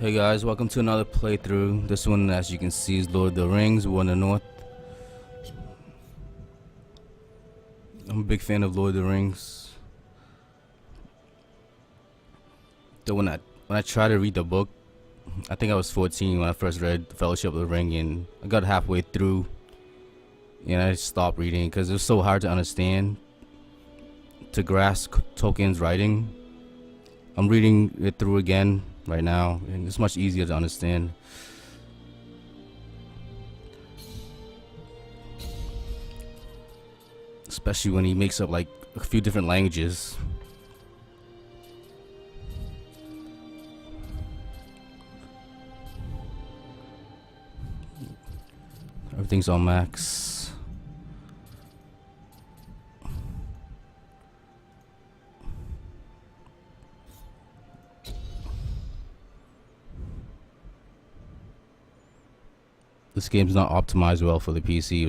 Hey guys, welcome to another playthrough. This one, as you can see, is Lord of the Rings. We're in the north. I'm a big fan of Lord of the Rings. So when I tried to read the book, I think I was 14 when I first read Fellowship of the Ring, and I got halfway through and I stopped reading because it was so hard to understand, to grasp Tolkien's writing. I'm reading it through again right now, and it's much easier to understand. Especially when he makes up like a few different languages. Everything's on max. This game's not optimized well for the PC. It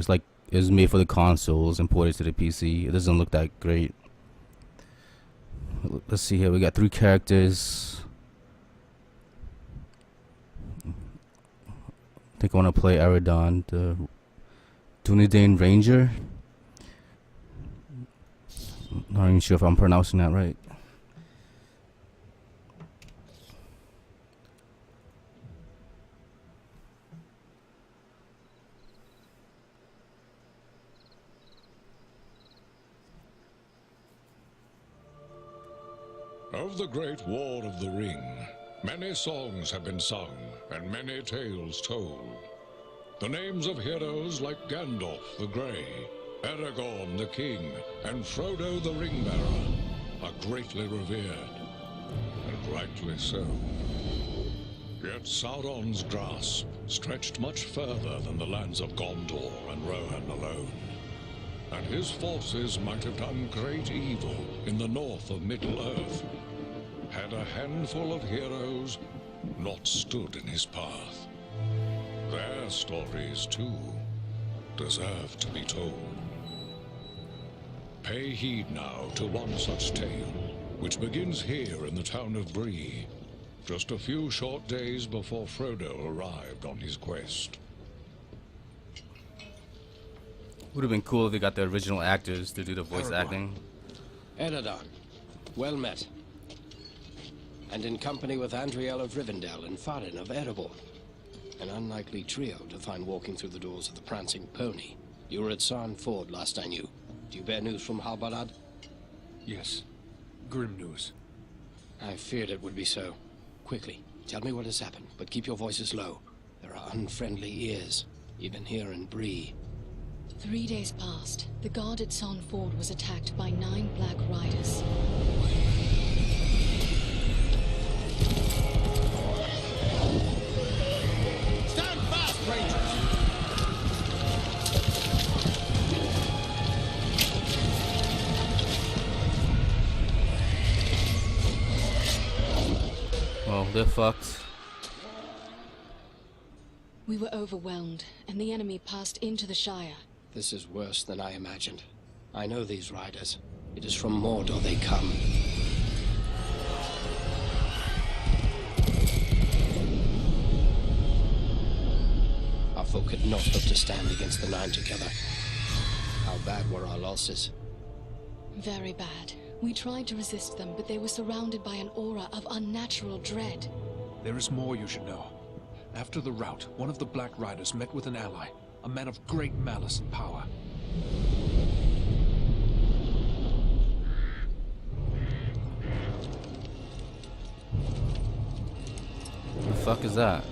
was made for the consoles, imported to the PC. It doesn't look that great. Let's see here. We got 3 characters. I think I want to play Eradan, the Dunedain Ranger. Not even sure if I'm pronouncing that right. Of the Great War of the Ring, many songs have been sung and many tales told. The names of heroes like Gandalf the Grey, Aragorn the King, and Frodo the Ring-Bearer are greatly revered, and rightly so. Yet Sauron's grasp stretched much further than the lands of Gondor and Rohan alone, and his forces might have done great evil in the north of Middle-earth, had a handful of heroes not stood in his path. Their stories, too, deserve to be told. Pay heed now to one such tale, which begins here in the town of Bree, just a few short days before Frodo arrived on his quest. Would have been cool if they got the original actors to do the voice Aragorn. acting. Eradan, well met. And in company with Andriel of Rivendell and Farin of Erebor. An unlikely trio to find walking through the doors of the Prancing Pony. You were at Sarn Ford last I knew. Do you bear news from Halbarad? Yes. Grim news. I feared it would be so. Quickly, tell me what has happened, but keep your voices low. There are unfriendly ears, even here in Bree. 3 days passed. The guard at Sarn Ford was attacked by 9 Black Riders. Stand fast, Rangers! Well, they're fucked. We were overwhelmed, and the enemy passed into the Shire. This is worse than I imagined. I know these riders. It is from Mordor they come. Our folk could not hope to stand against the 9 together. How bad were our losses? Very bad. We tried to resist them, but they were surrounded by an aura of unnatural dread. There is more you should know. After the rout, one of the Black Riders met with an ally, a man of great malice and power. The fuck is that?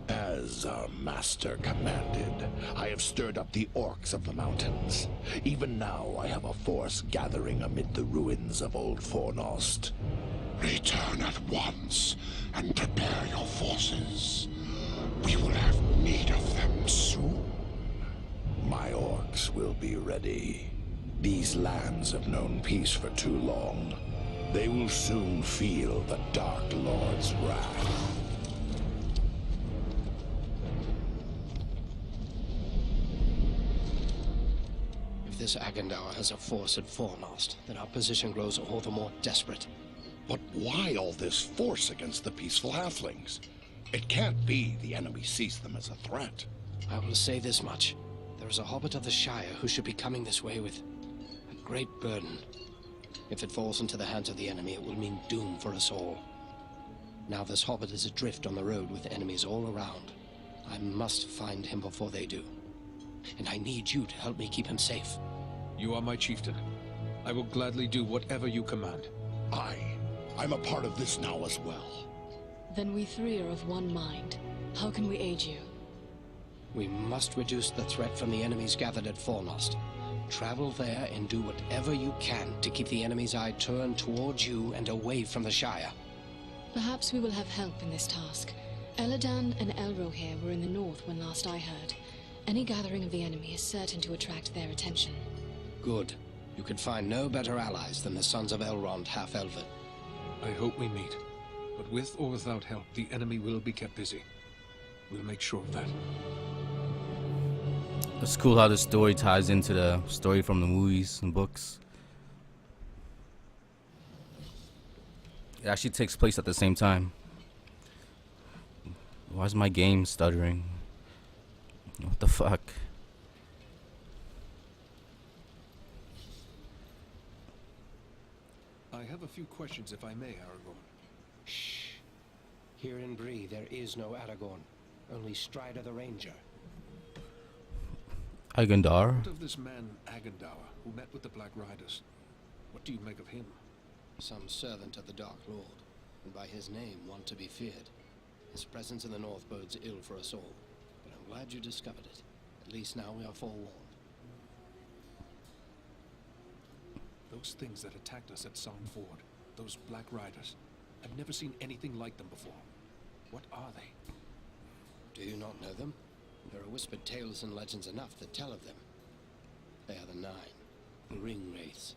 As our master commanded, I have stirred up the orcs of the mountains. Even now I have a force gathering amid the ruins of Old Fornost. Return at once and prepare your forces. We will have need of them soon. My orcs will be ready. These lands have known peace for too long. They will soon feel the Dark Lord's wrath. this Agandaur has a force at Fornost, then our position grows all the more desperate. But why all this force against the peaceful halflings? It can't be the enemy sees them as a threat. I will say this much. There is a hobbit of the Shire who should be coming this way with a great burden. If it falls into the hands of the enemy, it will mean doom for us all. Now this hobbit is adrift on the road with enemies all around. I must find him before they do. And I need you to help me keep him safe. You are my chieftain. I will gladly do whatever you command. I'm a part of this now as well. Then we three are of one mind. How can we aid you? We must reduce the threat from the enemies gathered at Fornost. Travel there and do whatever you can to keep the enemy's eye turned towards you and away from the Shire. Perhaps we will have help in this task. Eradan and Elrohir were in the north when last I heard. Any gathering of the enemy is certain to attract their attention. Good. You could find no better allies than the sons of Elrond half-elven. I hope we meet. But with or without help, the enemy will be kept busy. We'll make sure of that. It's cool how the story ties into the story from the movies and books. It actually takes place at the same time. Why is my game stuttering? What the fuck? I have a few questions, if I may, Aragorn. Shh. Here in Bree, there is no Aragorn. Only Strider the Ranger. Agandaur? What of this man, Agandaur, who met with the Black Riders? What do you make of him? Some servant of the Dark Lord, and by his name one to be feared. His presence in the north bodes ill for us all, but I'm glad you discovered it. At least now we are forewarned. Those things that attacked us at Song Ford, those Black Riders, I've never seen anything like them before. What are they? Do you not know them? There are whispered tales and legends enough that tell of them. They are the Nine, the Ring Wraiths.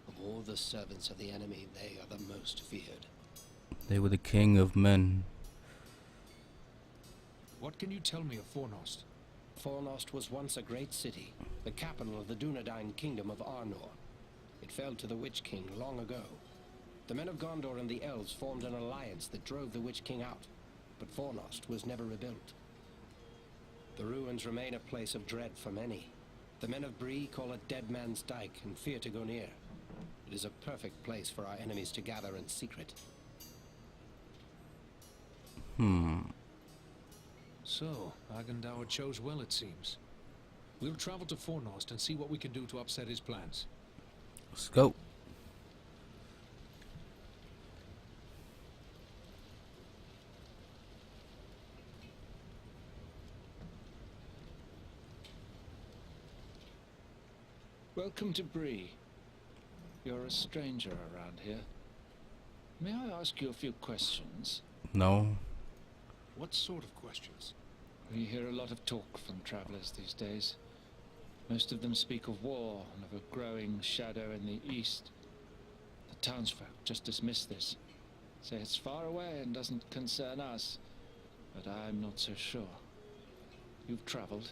Of all the servants of the enemy, they are the most feared. They were the king of men. What can you tell me of Fornost? Fornost was once a great city, the capital of the Dunedain kingdom of Arnor. It fell to the Witch King long ago. The men of Gondor and the elves formed an alliance that drove the Witch King out, but Fornost was never rebuilt. The ruins remain a place of dread for many. The men of Bree call it Dead Man's Dyke and fear to go near. It is a perfect place for our enemies to gather in secret. So, Agandaur chose well, it seems. We'll travel to Fornost and see what we can do to upset his plans. Let's go. Welcome to Bree. You're a stranger around here. May I ask you a few questions? No. What sort of questions? We hear a lot of talk from travelers these days. Most of them speak of war and of a growing shadow in the east. The townsfolk just dismiss this. Say it's far away and doesn't concern us. But I'm not so sure. You've traveled,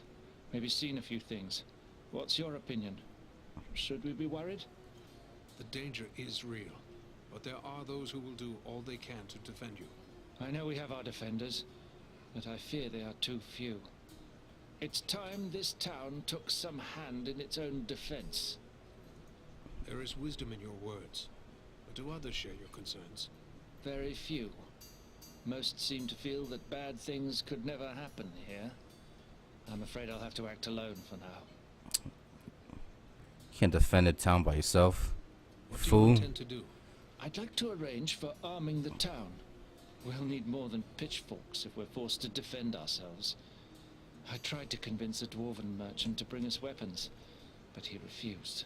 maybe seen a few things. What's your opinion? Should we be worried? The danger is real, but there are those who will do all they can to defend you. I know we have our defenders, but I fear they are too few. It's time this town took some hand in its own defense. There is wisdom in your words, but do others share your concerns? Very few. Most seem to feel that bad things could never happen here. I'm afraid I'll have to act alone for now. You can't defend a town by yourself. What do you Fool. intend to do? I'd like to arrange for arming the town. We'll need more than pitchforks if we're forced to defend ourselves. I tried to convince a dwarven merchant to bring us weapons, but he refused.